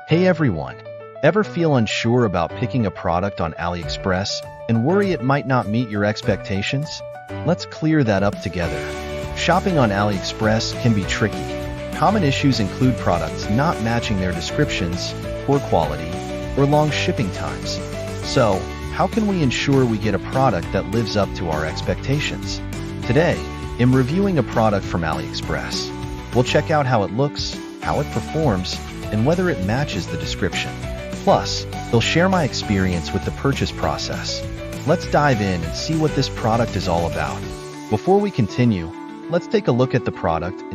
Hey everyone! Ever feel unsure about picking a product on AliExpress and worry it might not meet your expectations? Let's clear that up together. Shopping on AliExpress can be tricky. Common issues include products not matching their descriptions, poor quality, or long shipping times. So, how can we ensure we get a product that lives up to our expectations? Today, in reviewing a product from AliExpress, we'll check out how it looks, how it performs, and whether it matches the description. Plus, I'll share my experience with the purchase process. Let's dive in and see what this product is all about. Before we continue, let's take a look at the product and